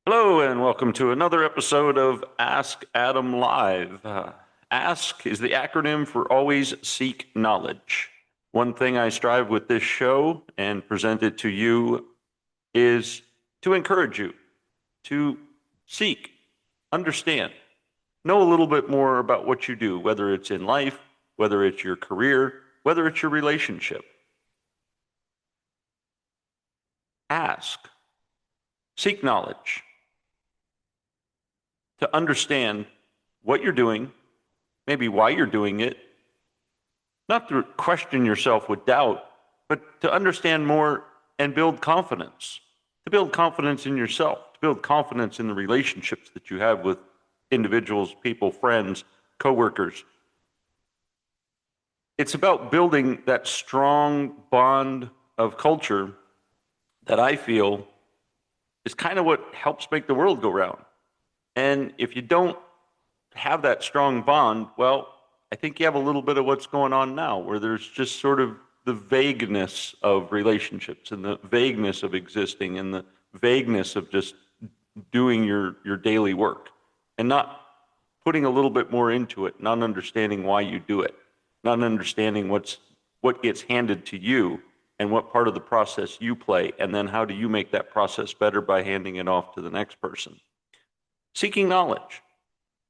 Hello, and welcome to another episode of Ask Adam Live. ASK is the acronym for Always Seek Knowledge. One thing I strive with this show and present it to you is to encourage you to seek, understand, know a little bit more about what you do, whether it's in life, whether it's your career, whether it's your relationship. Ask, seek knowledge to understand what you're doing, maybe why you're doing it, not to question yourself with doubt, but to understand more and build confidence, to build confidence in yourself, to build confidence in the relationships that you have with individuals, people, friends, coworkers. It's about building that strong bond of culture that I feel is kind of what helps make the world go round. And if you don't have that strong bond, well, I think you have a little bit of what's going on now, where there's just sort of the vagueness of relationships and the vagueness of existing and the vagueness of just doing your daily work and not putting a little bit more into it, not understanding why you do it, not understanding what gets handed to you and what part of the process you play, and then how do you make that process better by handing it off to the next person. Seeking knowledge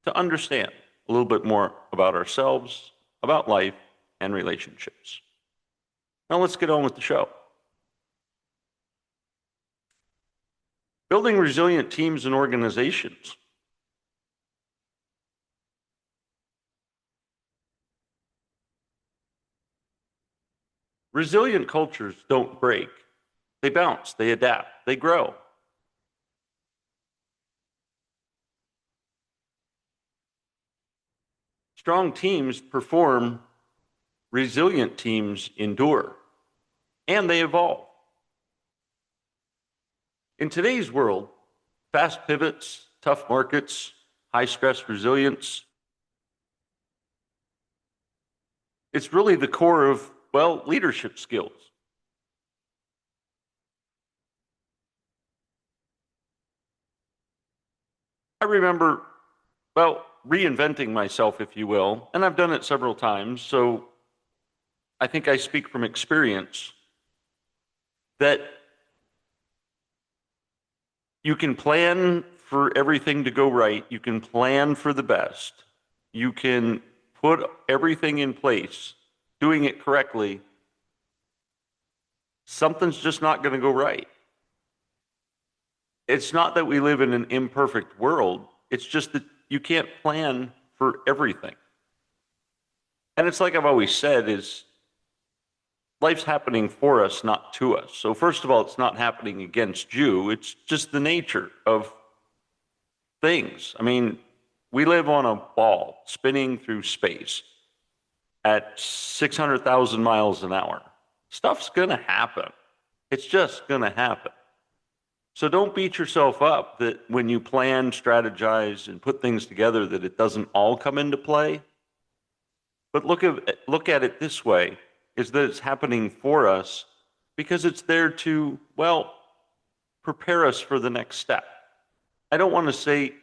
to understand a little bit more about ourselves, about life, and relationships. Now let's get on with the show. Building resilient teams and organizations. Resilient cultures don't break. They bounce, they adapt, they grow. Strong teams perform, resilient teams endure, and they evolve. In today's world, fast pivots, tough markets, high stress resilience, it's really the core of, well, leadership skills. I remember, well, reinventing myself, if you will, and I've done it several times, so I think I speak from experience that you can plan for everything to go right, you can plan for the best, you can put everything in place, doing it correctly. Something's just not going to go right. It's not that we live in an imperfect world, it's just that you can't plan for everything. And it's like I've always said, is life's happening for us, not to us. So first of all, it's not happening against you. It's just the nature of things. I mean, we live on a ball spinning through space at 600,000 miles an hour. Stuff's going to happen. It's just going to happen. So don't beat yourself up that when you plan, strategize, and put things together that it doesn't all come into play. But look at it this way, is that it's happening for us because it's there to, well, prepare us for the next step. I don't want to say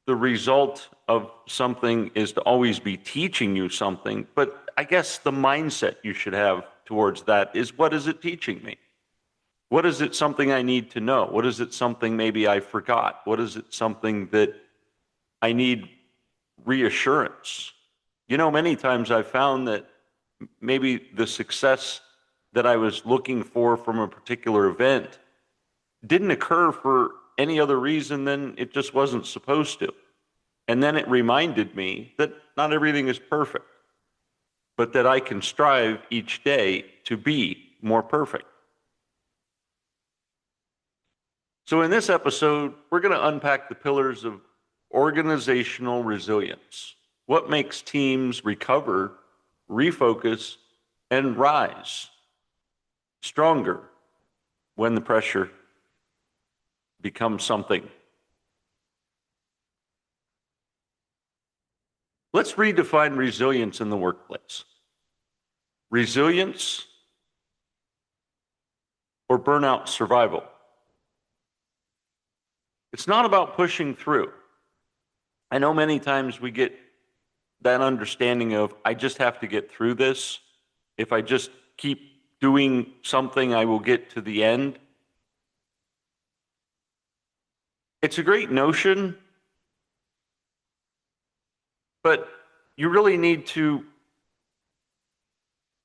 the result of something is to always be teaching you something, but I guess the mindset you should have towards that is, what is it teaching me? What is it something I need to know? What is it something maybe I forgot? What is it something that I need reassurance? You know, many times I've found that maybe the success that I was looking for from a particular event didn't occur for any other reason than it just wasn't supposed to. And then it reminded me that not everything is perfect, but that I can strive each day to be more perfect. So in this episode, we're going to unpack the pillars of organizational resilience. What makes teams recover, refocus, and rise stronger when the pressure becomes something. Let's redefine resilience in the workplace. Resilience or burnout survival. It's not about pushing through. I know many times we get that understanding of, I just have to get through this. If I just keep doing something, I will get to the end. It's a great notion, but you really need to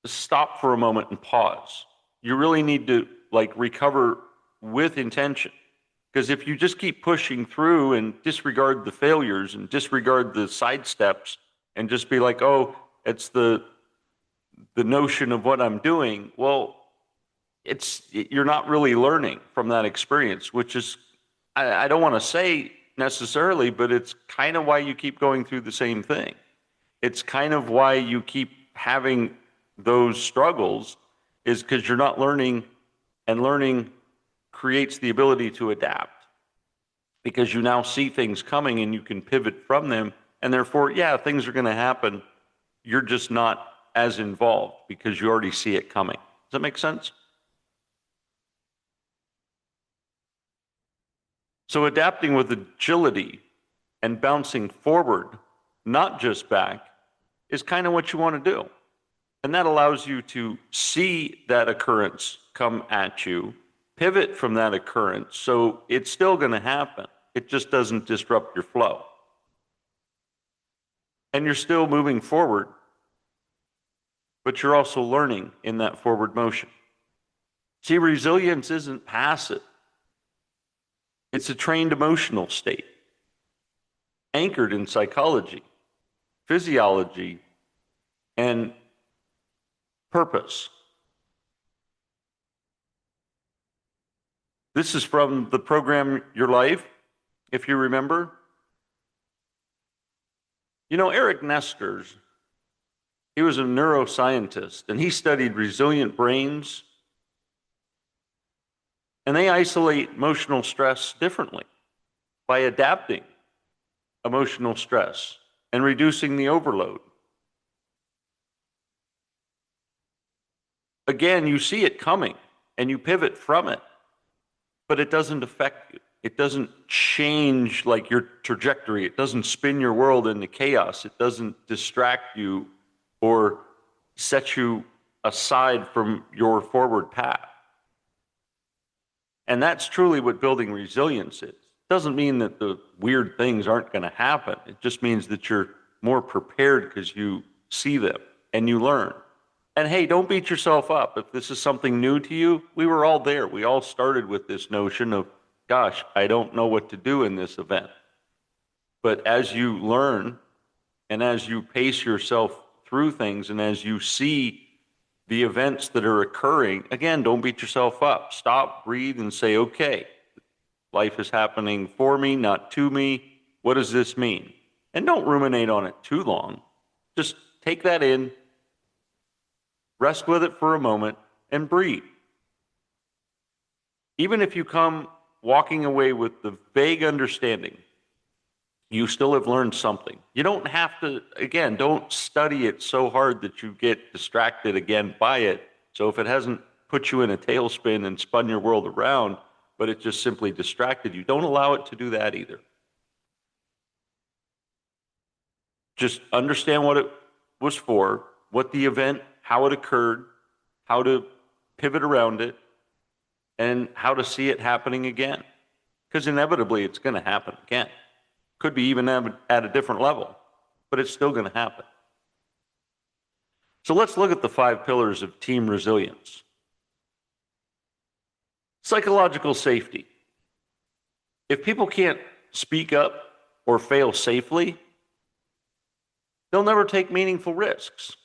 stop for a moment and pause. You really need to like recover with intention. Because if you just keep pushing through and disregard the failures and disregard the side steps and just be like, oh, it's the notion of what I'm doing, well, you're not really learning from that experience, which is, I don't want to say necessarily, but it's kind of why you keep going through the same thing. It's kind of why you keep having those struggles, is because you're not learning, and learning creates the ability to adapt, because you now see things coming and you can pivot from them, and therefore, yeah, things are going to happen. You're just not as involved because you already see it coming. Does that make sense? So adapting with agility and bouncing forward, not just back, is kind of what you want to do. And that allows you to see that occurrence come at you, pivot from that occurrence, so it's still going to happen. It just doesn't disrupt your flow. And you're still moving forward, but you're also learning in that forward motion. See, resilience isn't passive. It's a trained emotional state, anchored in psychology, physiology, and purpose. This is from the program Your Life, if you remember. You know, Eric Neskers, he was a neuroscientist, and he studied resilient brains, and they isolate emotional stress differently by adapting emotional stress and reducing the overload. Again, you see it coming and you pivot from it, but it doesn't affect you. It doesn't change like your trajectory. It doesn't spin your world into chaos. It doesn't distract you or set you aside from your forward path. And that's truly what building resilience is. It doesn't mean that the weird things aren't going to happen. It just means that you're more prepared because you see them and you learn. And hey, don't beat yourself up. If this is something new to you, we were all there. We all started with this notion of, gosh, I don't know what to do in this event. But as you learn and as you pace yourself through things and as you see the events that are occurring, again, don't beat yourself up. Stop, breathe, and say, okay, life is happening for me, not to me. What does this mean? And don't ruminate on it too long. Just take that in, rest with it for a moment, and breathe. Even if you come walking away with the vague understanding, you still have learned something. You don't have to, again, don't study it so hard that you get distracted again by it. So if it hasn't put you in a tailspin and spun your world around, but it just simply distracted you, don't allow it to do that either. Just understand what it was for, what the event, how it occurred, how to pivot around it, and how to see it happening again. Because inevitably it's going to happen again. Could be even at a different level, but it's still going to happen. So let's look at the 5 pillars of team resilience. Psychological safety. If people can't speak up or fail safely, they'll never take meaningful risks.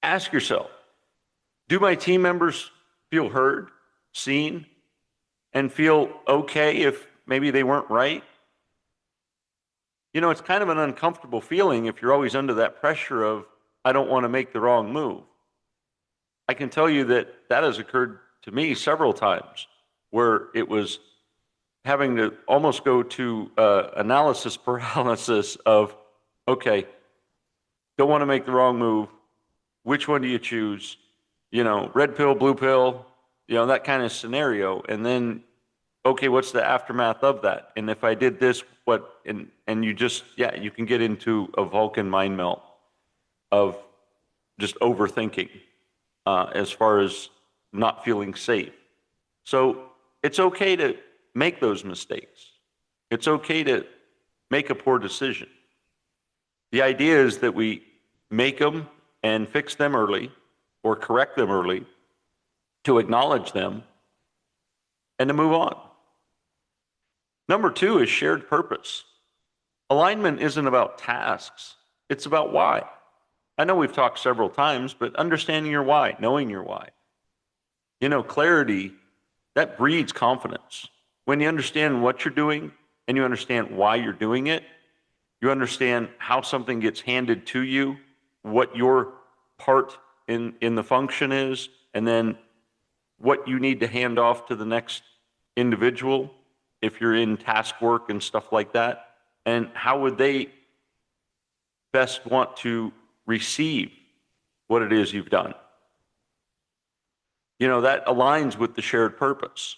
Ask yourself, do my team members feel heard, seen, and feel okay if maybe they weren't right? You know, it's kind of an uncomfortable feeling if you're always under that pressure of, I don't want to make the wrong move. I can tell you that that has occurred to me several times, where it was having to almost go to analysis paralysis of, okay, don't want to make the wrong move. Which one do you choose? You know, red pill, blue pill, you know, that kind of scenario. And then okay, what's the aftermath of that? And if I did this, what, and you just, yeah, you can get into a Vulcan mind melt of just overthinking as far as not feeling safe. So it's okay to make those mistakes. It's okay to make a poor decision. The idea is that we make them and fix them early or correct them early, to acknowledge them and to move on. Number two is shared purpose. Alignment isn't about tasks, it's about why. I know we've talked several times, but understanding your why, knowing your why. You know, clarity, that breeds confidence. When you understand what you're doing and you understand why you're doing it, you understand how something gets handed to you, what your part in the function is, and then what you need to hand off to the next individual if you're in task work and stuff like that, and how would they best want to receive what it is you've done. You know, that aligns with the shared purpose.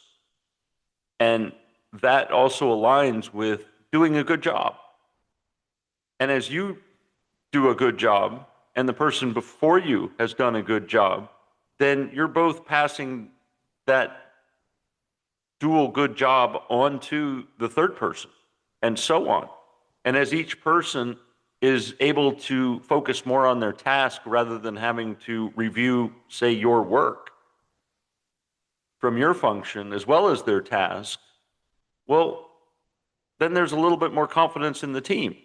And that also aligns with doing a good job. And as you do a good job, and the person before you has done a good job, then you're both passing that dual good job on to the third person, and so on. And as each person is able to focus more on their task rather than having to review, say, your work from your function as well as their task, well, then there's a little bit more confidence in the team.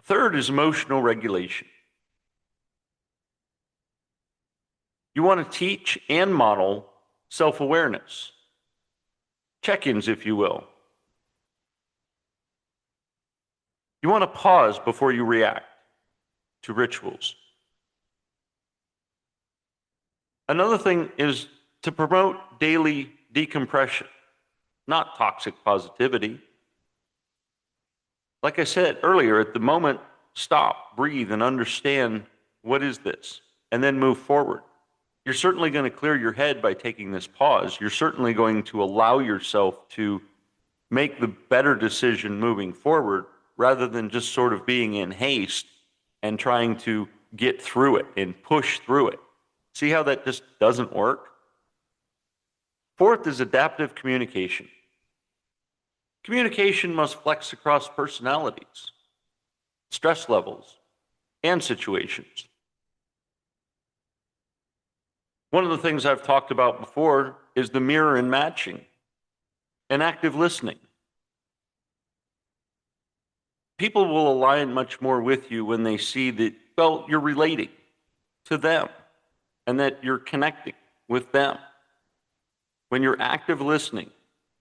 Third is emotional regulation. You want to teach and model self-awareness, check-ins, if you will. You want to pause before you react to rituals. Another thing is to promote daily decompression, not toxic positivity. Like I said earlier, at the moment, stop, breathe, and understand what is this, and then move forward. You're certainly going to clear your head by taking this pause. You're certainly going to allow yourself to make the better decision moving forward rather than just sort of being in haste and trying to get through it and push through it. See how that just doesn't work? Fourth is adaptive communication. Communication must flex across personalities, stress levels, and situations. One of the things I've talked about before is the mirror and matching and active listening. People will align much more with you when they see that, well, you're relating to them and that you're connecting with them. When you're active listening,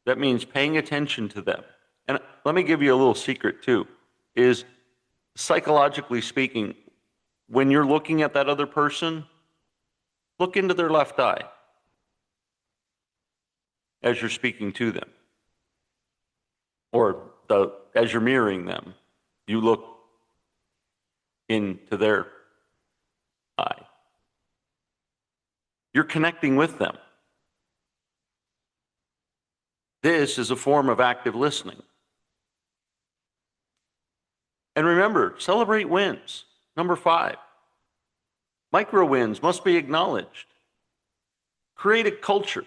that means paying attention to them. And let me give you a little secret too, is psychologically speaking, when you're looking at that other person, look into their left eye as you're speaking to them. Or as you're mirroring them, you look into their eye. You're connecting with them. This is a form of active listening. And remember, celebrate wins. Number 5. Micro wins must be acknowledged. Create a culture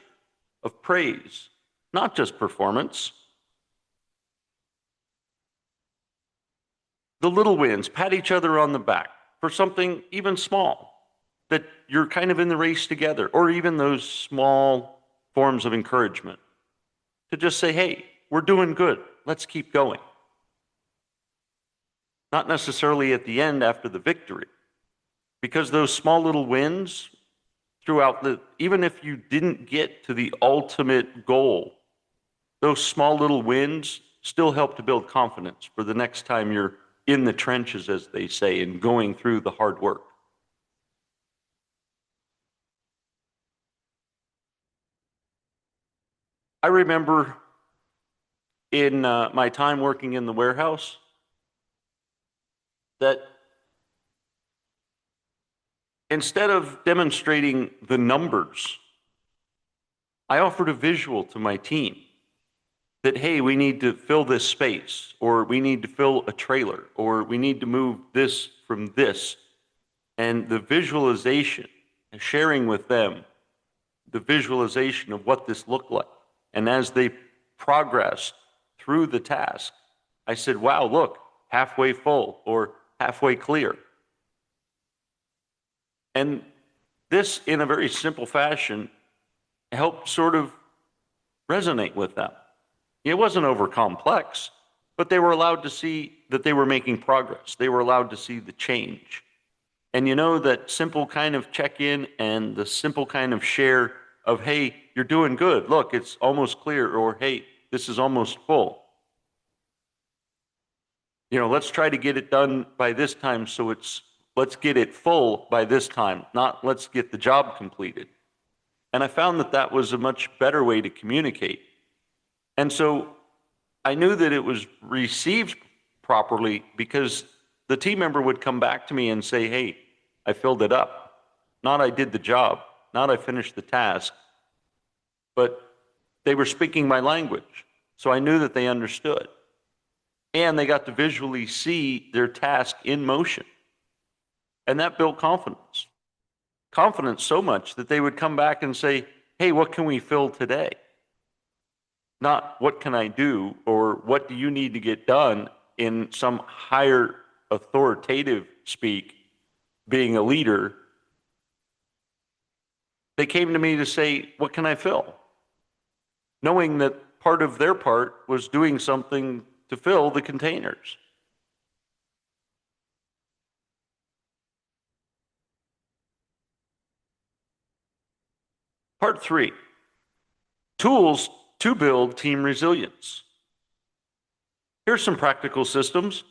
of praise, not just performance. The little wins, pat each other on the back for something even small, that you're kind of in the race together, or even those small forms of encouragement. To just say, hey, we're doing good, let's keep going. Not necessarily at the end after the victory, because those small little wins throughout even if you didn't get to the ultimate goal, those small little wins still help to build confidence for the next time you're in the trenches, as they say, and going through the hard work. I remember in my time working in the warehouse that instead of demonstrating the numbers I offered a visual to my team that, hey, we need to fill this space, or we need to fill a trailer, or we need to move this from this. And the visualization, sharing with them the visualization of what this looked like. And as they progressed through the task, I said, wow, look, halfway full or halfway clear. And this, in a very simple fashion, helped sort of resonate with them. It wasn't over complex, but they were allowed to see that they were making progress. They were allowed to see the change. And you know, that simple kind of check-in and the simple kind of share of, hey, you're doing good. Look, it's almost clear, or hey, this is almost full. You know, let's try to get it done by this time, so let's get it full by this time, not let's get the job completed. And I found that that was a much better way to communicate. And so I knew that it was received properly because the team member would come back to me and say, hey, I filled it up. Not I did the job, not I finished the task, but they were speaking my language. So I knew that they understood. And they got to visually see their task in motion. And that built confidence. Confidence so much that they would come back and say, hey, what can we fill today? Not what can I do, or what do you need to get done in some higher authoritative speak, being a leader. They came to me to say, what can I fill? Knowing that part of their part was doing something to fill the containers. Part 3, tools to build team resilience. Here's some practical systems.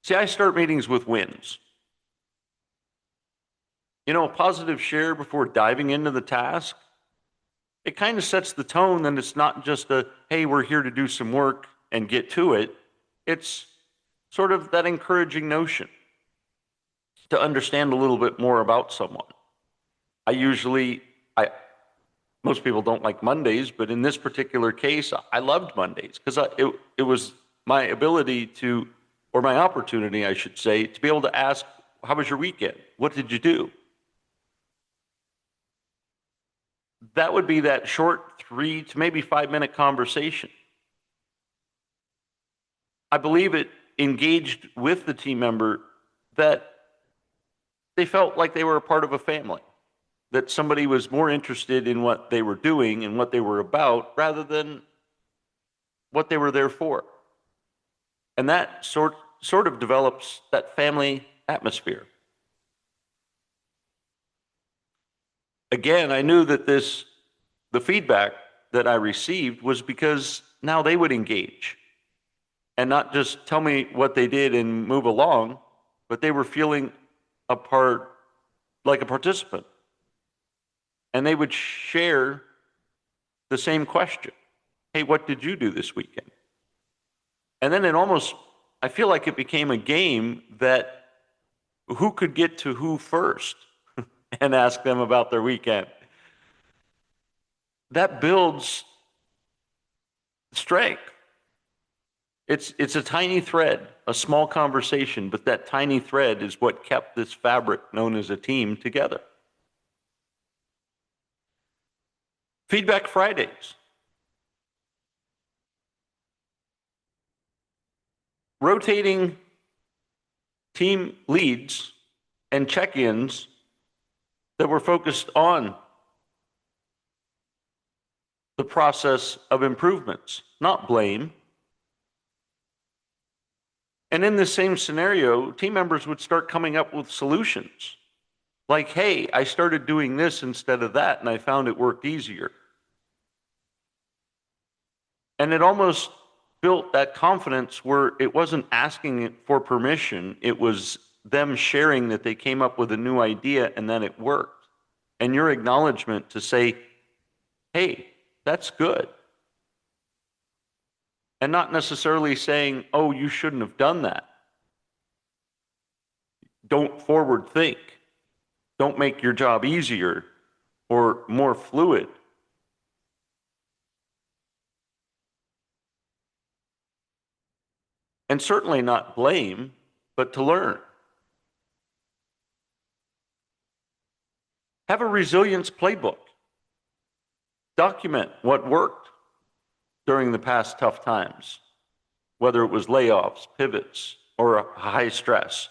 See, I start meetings with wins. You know, a positive share before diving into the task, it kind of sets the tone that it's not just a, hey, we're here to do some work and get to it. It's sort of that encouraging notion to understand a little bit more about someone. Most people don't like Mondays, but in this particular case, I loved Mondays because it was my ability to, or my opportunity, I should say, to be able to ask, how was your weekend? What did you do? That would be that short 3 to maybe 5 minute conversation. I believe it engaged with the team member that they felt like they were a part of a family, that somebody was more interested in what they were doing and what they were about rather than what they were there for. And that sort of develops that family atmosphere. Again, I knew that the feedback that I received was because now they would engage and not just tell me what they did and move along, but they were feeling a part, like a participant. And they would share the same question. Hey, what did you do this weekend? And then I feel like it became a game that who could get to who first and ask them about their weekend. That builds strength. It's a tiny thread, a small conversation, but that tiny thread is what kept this fabric known as a team together. Feedback Fridays. Rotating team leads and check-ins that were focused on the process of improvements, not blame. And in this same scenario, team members would start coming up with solutions. Like, hey, I started doing this instead of that, and I found it worked easier. And it almost built that confidence where it wasn't asking it for permission, it was them sharing that they came up with a new idea and then it worked. And your acknowledgement to say, hey, that's good. And not necessarily saying, oh, you shouldn't have done that. Don't forward think. Don't make your job easier or more fluid. and certainly not blame, but to learn. Have a resilience playbook. Document what worked during the past tough times, whether it was layoffs, pivots, or high stress.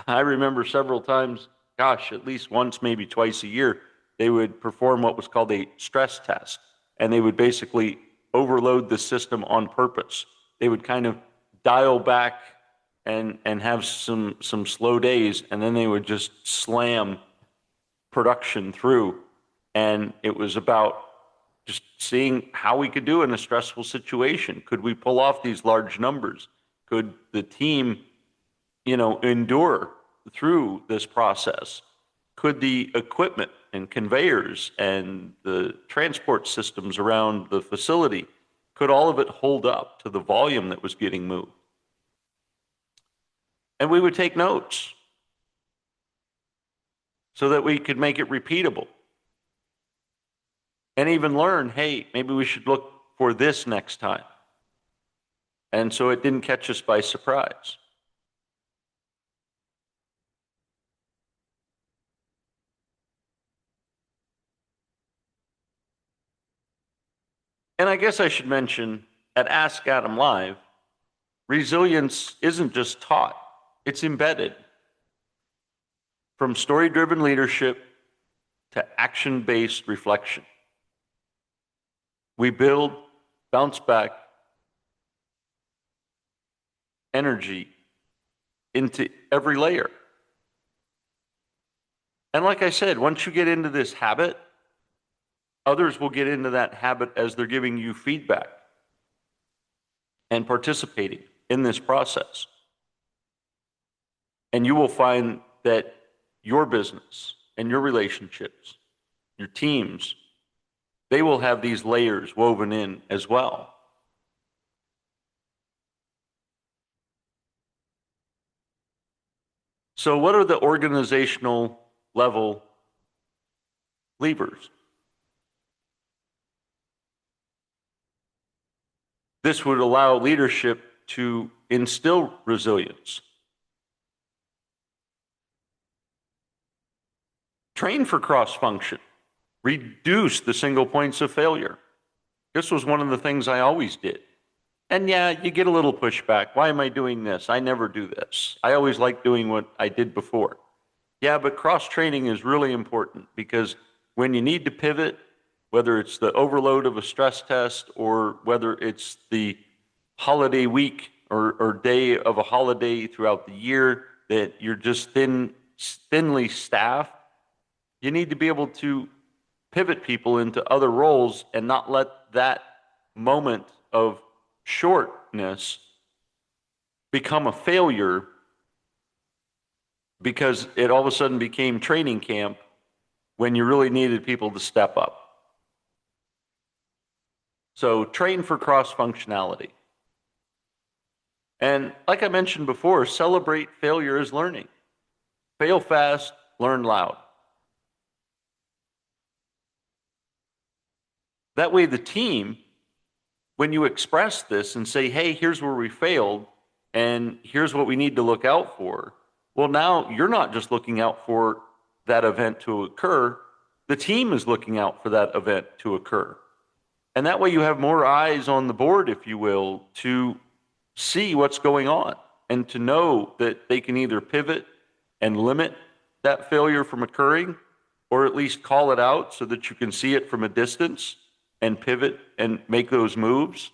I remember several times, gosh, at least once, maybe twice a year, they would perform what was called a stress test. And they would basically overload the system on purpose. They would kind of dial back and have some slow days, and then they would just slam production through. And it was about just seeing how we could do in a stressful situation. Could we pull off these large numbers? Could the team, endure through this process? Could the equipment and conveyors and the transport systems around the facility, could all of it hold up to the volume that was getting moved? And we would take notes so that we could make it repeatable. And even learn, hey, maybe we should look for this next time. And so it didn't catch us by surprise. And I guess I should mention at Ask Adam Live, resilience isn't just taught, it's embedded. From story-driven leadership to action-based reflection. We build, bounce back energy into every layer. And like I said, once you get into this habit, others will get into that habit as they're giving you feedback and participating in this process. And you will find that your business and your relationships, your teams, they will have these layers woven in as well. So what are the organizational level levers? This would allow leadership to instill resilience. Train for cross-function. Reduce the single points of failure. This was one of the things I always did. And yeah, you get a little pushback. Why am I doing this? I never do this. I always like doing what I did before. Yeah, but cross-training is really important because when you need to pivot, whether it's the overload of a stress test or whether it's the holiday week or day of a holiday throughout the year that you're just thinly staffed, you need to be able to pivot people into other roles and not let that moment of shortness become a failure because it all of a sudden became training camp when you really needed people to step up. So train for cross-functionality. And like I mentioned before, celebrate failure as learning. Fail fast, learn loud. That way the team, when you express this and say, hey, here's where we failed, and here's what we need to look out for, well, now you're not just looking out for that event to occur, the team is looking out for that event to occur. And that way you have more eyes on the board, if you will, to see what's going on and to know that they can either pivot and limit that failure from occurring or at least call it out so that you can see it from a distance and pivot and make those moves.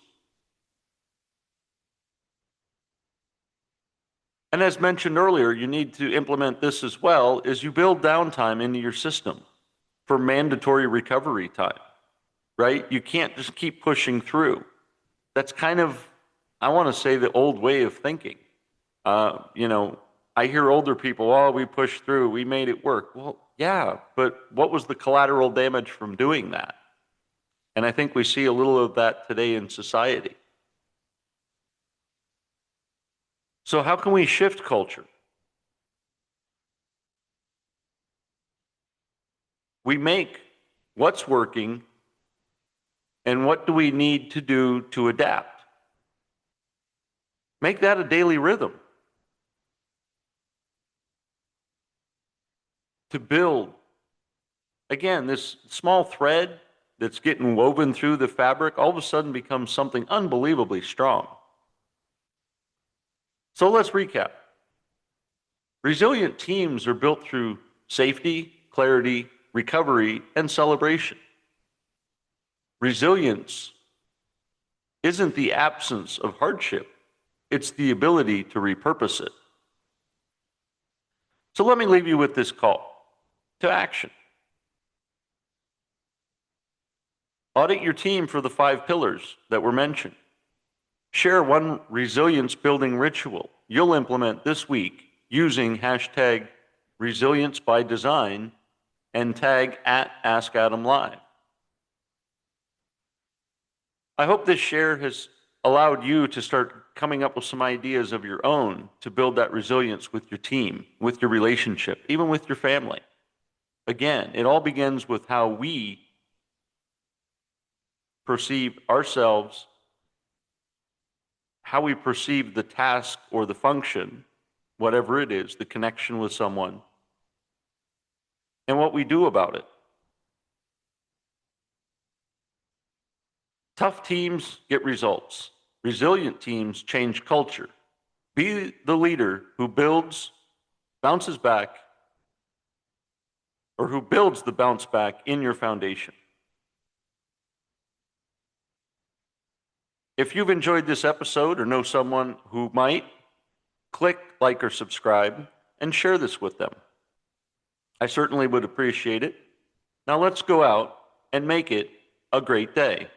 And as mentioned earlier, you need to implement this as well as you build downtime into your system for mandatory recovery time, right? You can't just keep pushing through. That's kind of, I want to say, the old way of thinking. I hear older people, oh, we pushed through, we made it work. Well, yeah, but what was the collateral damage from doing that? And I think we see a little of that today in society. So how can we shift culture? We make what's working and what do we need to do to adapt? Make that a daily rhythm. To build, again, this small thread that's getting woven through the fabric all of a sudden becomes something unbelievably strong. So let's recap. Resilient teams are built through safety, clarity, recovery, and celebration. Resilience isn't the absence of hardship, it's the ability to repurpose it. So let me leave you with this call to action. Audit your team for the 5 pillars that were mentioned. Share one resilience building ritual you'll implement this week using hashtag resilience by design and tag at AskAdamLive. I hope this share has allowed you to start coming up with some ideas of your own to build that resilience with your team, with your relationship, even with your family. Again, it all begins with how we perceive ourselves, how we perceive the task or the function, whatever it is, the connection with someone, and what we do about it. Tough teams get results. Resilient teams change culture. Be the leader who builds, bounces back, or who builds the bounce back in your foundation. If you've enjoyed this episode or know someone who might, click like or subscribe and share this with them. I certainly would appreciate it. Now let's go out and make it a great day.